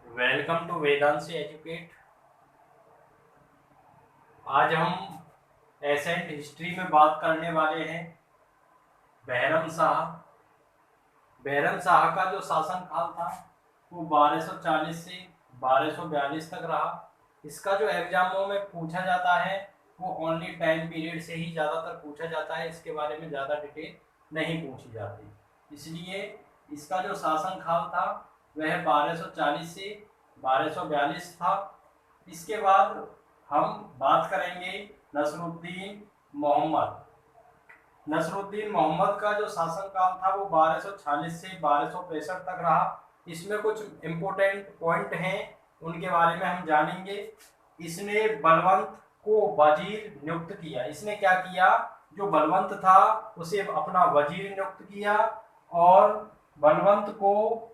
Welcome to Vedansh educate. आज हम accent history में बात करने वाले हैं बैरम शाह। बैरम शाह का जो शासन काल था वो 1240 से 1242 तक रहा। इसका जो एग्जामों में पूछा जाता है वो ओनली टाइम पीरियड से ही ज़्यादातर पूछा जाता है, इसके बारे में ज़्यादा डिटेल नहीं पूछी जाती। इसलिए इसका जो शासन काल था वह 1240 से 1242 था। इसके बाद हम बात करेंगे नसरुद्दीन मोहम्मद। नसरुद्दीन मोहम्मद का जो शासन काल था वो 1240 से 1265 तक रहा। इसमें कुछ इम्पोर्टेंट पॉइंट हैं, उनके बारे में हम जानेंगे। इसने बलवंत को वजीर नियुक्त किया। इसने क्या किया, जो बलवंत था उसे अपना वजीर नियुक्त किया और बलवंत को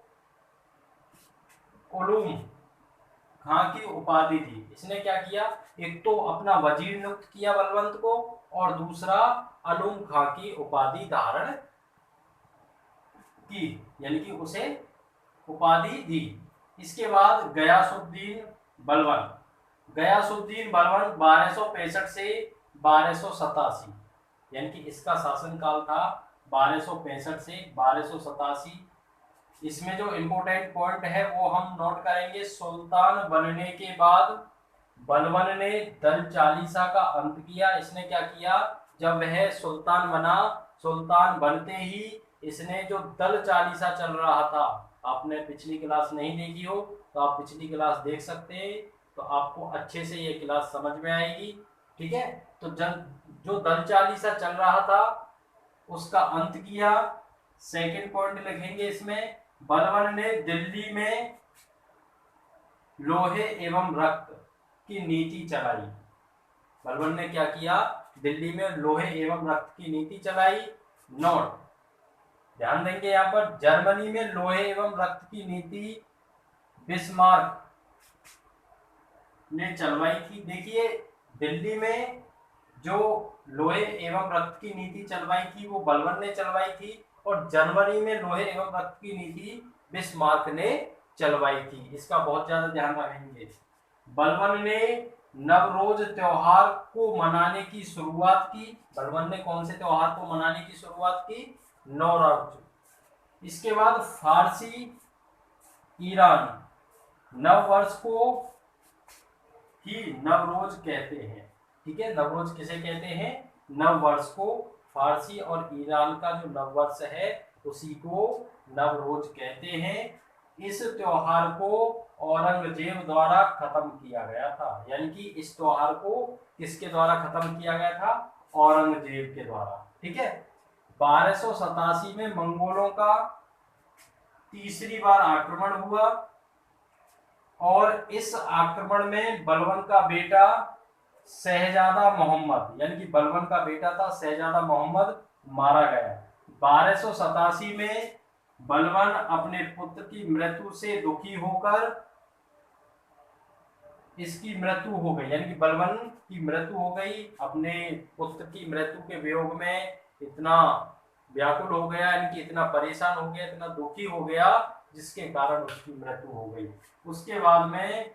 उलूम खां की उपाधि दी। इसने क्या किया, एक तो अपना वजीर नियुक्त किया बलवंत को और दूसरा अलूम खां की उपाधि धारण की, यानी कि उसे उपाधि दी। इसके बाद गयासुद्दीन बलवन। गयासुद्दीन बलवन 1265 से 1287, यानी कि इसका शासनकाल था 1265 से 1287। इसमें जो इम्पोर्टेंट पॉइंट है वो हम नोट करेंगे। सुल्तान बनने के बाद बलवन ने दल चालीसा का अंत किया। इसने क्या किया, जब वह सुल्तान बना, सुल्तान बनते ही इसने जो दल चालीसा चल रहा था, आपने पिछली क्लास नहीं देखी हो तो आप पिछली क्लास देख सकते हैं, तो आपको अच्छे से ये क्लास समझ में आएगी। ठीक है, तो जो दल चालीसा चल रहा था उसका अंत किया। सेकंड पॉइंट लिखेंगे इसमें, बलवन ने दिल्ली में लोहे एवं रक्त की नीति चलाई। बलवन ने क्या किया, दिल्ली में लोहे एवं रक्त की नीति चलाई। नोट ध्यान देंगे यहाँ पर, जर्मनी में लोहे एवं रक्त की नीति बिस्मार्क ने चलवाई थी। देखिए, दिल्ली में जो लोहे एवं रक्त की नीति चलवाई थी वो बलवन ने चलवाई थी और जर्मनी में लोहे एवं रक्त की नीति बिस्मार्क ने चलवाई थी। इसका बहुत ज्यादा ध्यान रखेंगे। बलवन ने नवरोज त्योहार को मनाने की शुरुआत की। बलवन ने कौन से त्योहार को मनाने की शुरुआत की, नवरोज। इसके बाद फारसी ईरान नव वर्ष को ही नवरोज कहते हैं। ठीक है, नवरोज किसे कहते हैं, नव वर्ष को। फारसी और ईरान का जो नव वर्ष है उसी को नवरोज कहते हैं। इस त्योहार को औरंगजेब द्वारा खत्म किया गया था, यानी कि इस त्योहार को किसके द्वारा खत्म किया गया था, औरंगजेब के द्वारा। ठीक है, 1287 में मंगोलों का तीसरी बार आक्रमण हुआ और इस आक्रमण में बलवन का बेटा शहजादा मोहम्मद, यानी कि बलवन का बेटा था शहजादा मोहम्मद, मारा गया। 1287 में बलवन अपने पुत्र की मृत्यु से दुखी होकर, इसकी मृत्यु हो गई, यानी कि बलवन की मृत्यु हो गई, अपने पुत्र की मृत्यु के वियोग में इतना व्याकुल हो गया, यानी कि इतना परेशान हो गया, इतना दुखी हो गया, जिसके कारण उसकी मृत्यु हो गई। उसके बाद में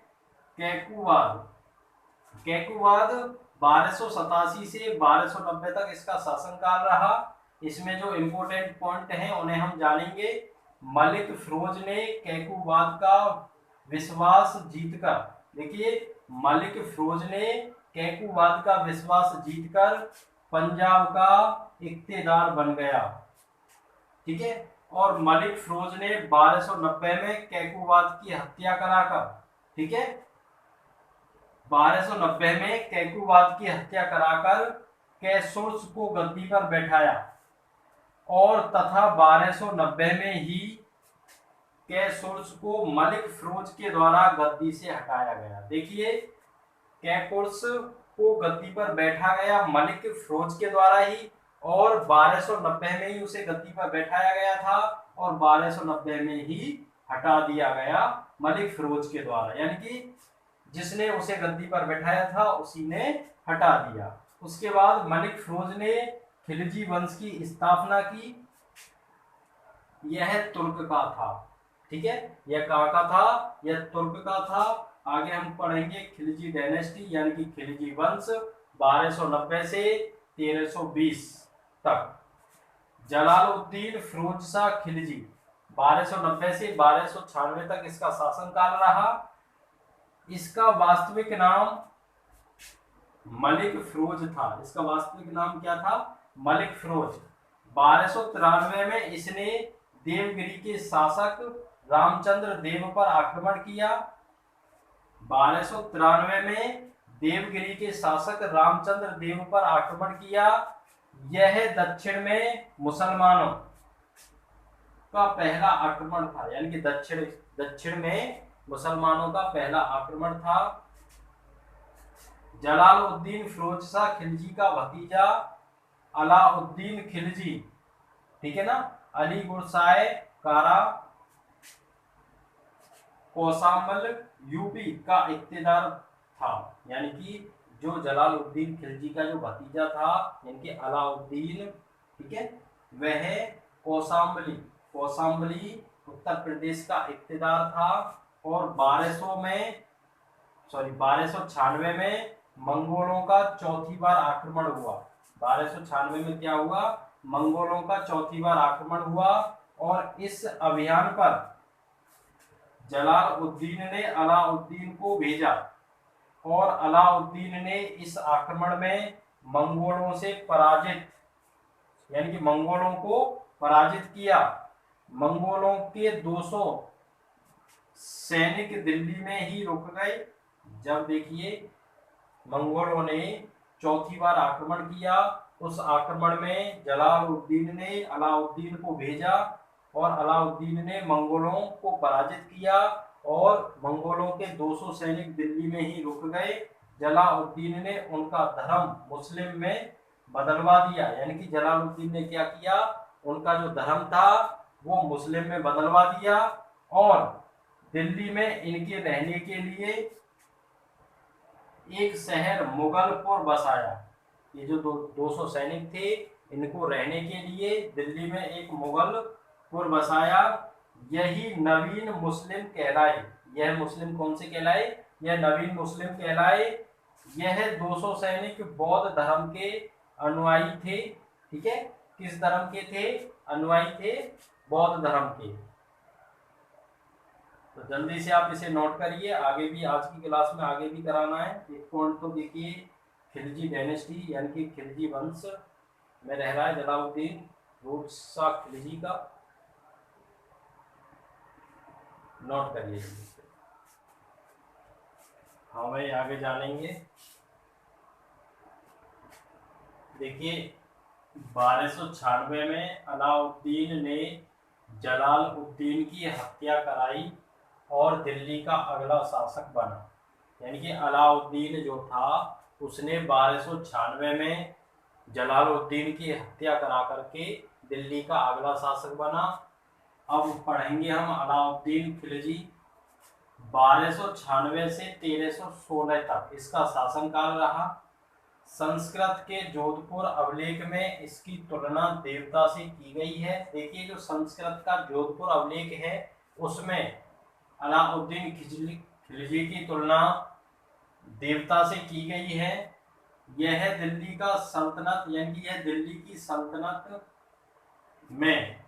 कैकुवाद 1287 से 1290 तक इसका शासनकाल रहा। इसमें जो इम्पोर्टेंट पॉइंट हैं उन्हें हम जानेंगे। मलिक फिरोज ने कैकुवाद का विश्वास जीतकर, देखिए, मलिक फिरोज ने कैकुवाद का विश्वास जीतकर पंजाब का इख्तियार बन गया। ठीक है, और मलिक फिरोज ने 1290 में कैकुवाद की हत्या कराकर, ठीक है, 1290 में कैकुवाद की हत्या कराकर कैसुर्स को गद्दी पर बैठाया और तथा 1290 में ही कैसुर्स को मलिक फिरोज के द्वारा गद्दी से हटाया गया। देखिए, कैसुर्स को गद्दी पर बैठा गया मलिक फिरोज के द्वारा ही, और 1290 में ही उसे गद्दी पर बैठाया गया था और 1290 में ही हटा दिया गया मलिक फिरोज के द्वारा, यानी कि जिसने उसे गद्दी पर बैठाया था उसी ने हटा दिया। उसके बाद मलिक फिरोज ने खिलजी वंश की स्थापना की। यह तुर्क का था। ठीक है, यह कहाँ का था, यह तुर्क का था। आगे हम पढ़ेंगे खिलजी डायनेस्टी यानी कि खिलजी वंश 1290 से 1320 तक। जलालुद्दीन फिरोज शाह खिलजी 1290 से 1296 तक इसका शासनकाल रहा। इसका वास्तविक नाम मलिक फिरोज था। इसका वास्तविक नाम क्या था, मलिक फिरोज। 1293 में इसने देवगिरी के शासक रामचंद्र देव पर आक्रमण किया। 1293 में देवगिरी के शासक रामचंद्र देव पर आक्रमण किया। यह दक्षिण में मुसलमानों का पहला आक्रमण था, यानी कि दक्षिण में मुसलमानों का पहला आक्रमण था। जलालुद्दीन फिरोज शाह खिलजी का भतीजा अलाउद्दीन खिलजी, ठीक है ना, अली गुरसाए कारा कोसामल यूपी का इक्तेदार था। यानी कि जो जलालुद्दीन खिलजी का जो भतीजा था यानी कि अलाउद्दीन, ठीक है, वह कोसाम्बली उत्तर प्रदेश का इक्तेदार था। और 1296 में मंगोलों का चौथी बार आक्रमण हुआ। 1296 में क्या हुआ, मंगोलों का चौथी बार आक्रमण हुआ। और इस अभियान पर जलालुद्दीन ने अलाउद्दीन को भेजा और अलाउद्दीन ने इस आक्रमण में मंगोलों से पराजित, यानी कि मंगोलों को पराजित किया। मंगोलों के 200 सैनिक दिल्ली में ही रुक गए। जब देखिए मंगोलों ने चौथी बार आक्रमण किया, उस आक्रमण में जलालुद्दीन ने अलाउद्दीन को भेजा और अलाउद्दीन ने मंगोलों को पराजित किया और मंगोलों के 200 सैनिक दिल्ली में ही रुक गए। जलालुद्दीन ने उनका धर्म मुस्लिम में बदलवा दिया, यानी कि जलालुद्दीन ने क्या किया, उनका जो धर्म था वो मुस्लिम में बदलवा दिया और दिल्ली में इनके रहने के लिए एक शहर मुगलपुर बसाया। ये जो 200 सैनिक थे, इनको रहने के लिए दिल्ली में एक मुगलपुर बसाया। यही नवीन मुस्लिम कहलाए। यह मुस्लिम कौन से कहलाए, यह नवीन मुस्लिम कहलाए। यह 200 सैनिक बौद्ध धर्म के अनुयायी थे, ठीक है, किस धर्म के थे, अनुयायी थे बौद्ध धर्म के। तो जल्दी से आप इसे नोट करिए, आगे भी आज की क्लास में आगे भी कराना है। एक पॉइंट तो देखिए, खिलजी डायनेस्टी यानी कि खिलजी वंश में रह रहा है जलालुद्दीन फिरोज शाह खिलजी का, नोट करिए। हाँ भाई, आगे जानेंगे। देखिए 1296 में अलाउद्दीन ने जलालुद्दीन की हत्या कराई और दिल्ली का अगला शासक बना। यानी कि अलाउद्दीन जो था उसने 1296 में जलालुद्दीन की हत्या करा करके दिल्ली का अगला शासक बना। अब पढ़ेंगे हम अलाउद्दीन खिलजी 1296 से 1316 तक इसका शासनकाल रहा। संस्कृत के जोधपुर अभिलेख में इसकी तुलना देवता से की गई है। देखिए जो संस्कृत का जोधपुर अभिलेख है उसमें अलाउद्दीन खिलजी की तुलना देवता से की गई है। यह दिल्ली का सल्तनत यानी कि यह दिल्ली की सल्तनत में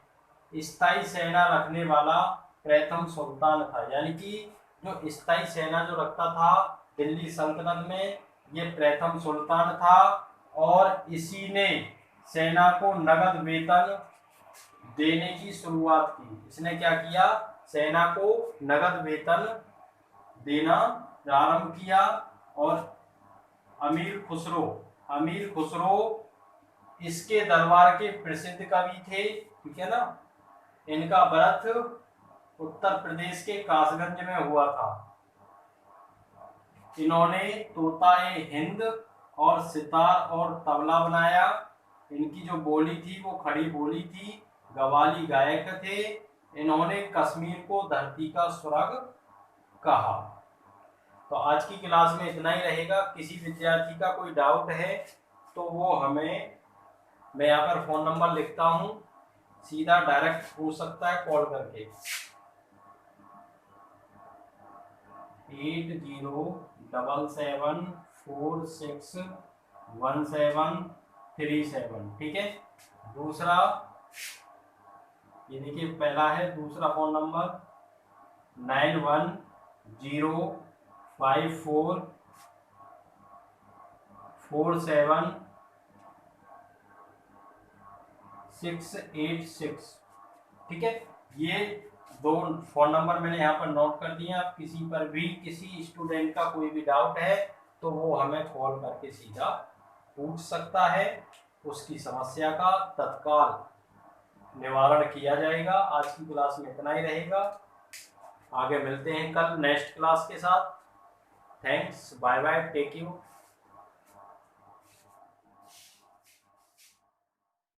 स्थायी सेना रखने वाला प्रथम सुल्तान था। यानी कि जो स्थायी सेना जो रखता था दिल्ली सल्तनत में, ये प्रथम सुल्तान था और इसी ने सेना को नगद वेतन देने की शुरुआत की। इसने क्या किया, सेना को नगद वेतन देना प्रारंभ किया। और अमीर खुसरो इसके दरबार के प्रसिद्ध कवि थे, ठीक है ना। इनका बर्थ उत्तर प्रदेश के कासगंज में हुआ था। इन्होंने तोताए हिंद और सितार और तबला बनाया। इनकी जो बोली थी वो खड़ी बोली थी, गवाली गायक थे। इन्होंने कश्मीर को धरती का स्वर्ग कहा। तो आज की क्लास में इतना ही रहेगा। किसी विद्यार्थी का कोई डाउट है तो वो हमें, मैं यहाँ पर फ़ोन नंबर लिखता हूँ, सीधा डायरेक्ट पूछ सकता है कॉल करके। 8077461737। ठीक है। दूसरा, ये देखिए पहला है, दूसरा फोन नंबर 9105447686। ठीक है। ये दो फोन नंबर मैंने यहाँ पर नोट कर दिए। आप किसी पर भी, किसी स्टूडेंट का कोई भी डाउट है तो वो हमें कॉल करके सीधा पूछ सकता है, उसकी समस्या का तत्काल निवारण किया जाएगा। आज की क्लास में इतना ही रहेगा, आगे मिलते हैं कल नेक्स्ट क्लास के साथ। Thanks, bye bye, take you.